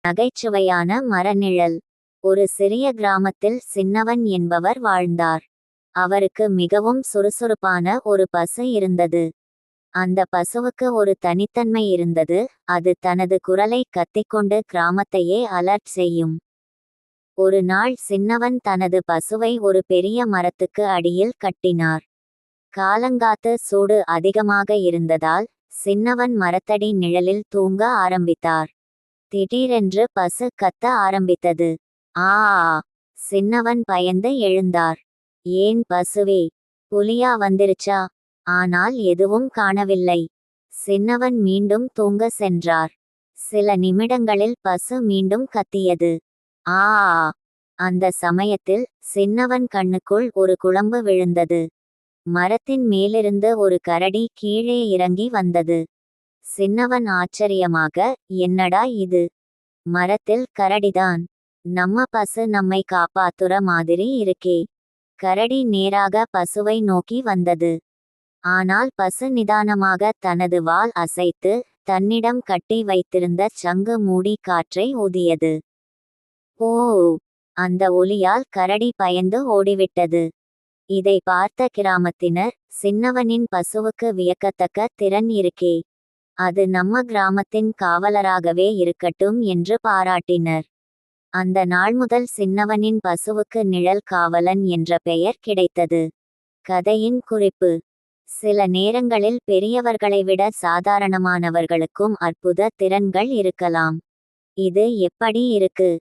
நகைச்சுவையான மரநிழல். ஒரு சிறிய கிராமத்தில் சின்னவன் என்பவர் வாழ்ந்தார். அவருக்கு மிகவும் சுறுசுறுப்பான ஒரு பசு இருந்தது. அந்த பசுவுக்கு ஒரு தனித்தன்மை இருந்தது. அது தனது குரலை கத்திக்கொண்டு கிராமத்தையே அலர்ட் செய்யும். ஒரு நாள் சின்னவன் தனது பசுவை ஒரு பெரிய மரத்துக்கு அடியில் கட்டினார். காலங்காத்து சூடு அதிகமாக இருந்ததால் சின்னவன் மரத்தடி நிழலில் தூங்க ஆரம்பித்தார். திடீரென்று பசு கத்த ஆரம்பித்தது. ஆ! சின்னவன் பயந்து எழுந்தார். ஏன் பசுவே, புலியா வந்துருச்சா? ஆனால் எதுவும் காணவில்லை. சின்னவன் மீண்டும் தூங்க சென்றார். சில நிமிடங்களில் பசு மீண்டும் கத்தியது. ஆ! அந்த சமயத்தில் சின்னவன் கண்ணுக்குள் ஒரு குழம்பு விழுந்தது. மரத்தின் மேலிருந்து ஒரு கரடி கீழே இறங்கி வந்தது. சின்னவன் ஆச்சரியமாக, என்னடா இது? மரத்தில் கரடிதான். நம்ம பசு நம்மை காப்பாத்துற மாதிரி இருக்கே. கரடி நேராக பசுவை நோக்கி வந்தது. ஆனால் பசு நிதானமாக தனது வால் அசைத்து தன்னிடம் கட்டி வைத்திருந்த சங்கு மூடி காற்றை ஊதியது. ஓ! அந்த ஒலியால் கரடி பயந்து ஓடிவிட்டது. இதை பார்த்த கிராமத்தினர், சின்னவனின் பசுவுக்கு வியக்கத்தக்க திறன் இருக்கே. அது நம்ம கிராமத்தின் காவலராகவே இருக்கட்டும் என்று பாராட்டினர். அந்த நாள் முதல் சின்னவனின் பசுவுக்கு நிழல் காவலன் என்ற பெயர் கிடைத்தது. கதையின் குறிப்பு: சில நேரங்களில் பெரியவர்களை விட சாதாரணமானவர்களுக்கும் அற்புத திறன்கள் இருக்கலாம். இது எப்படி இருக்கு?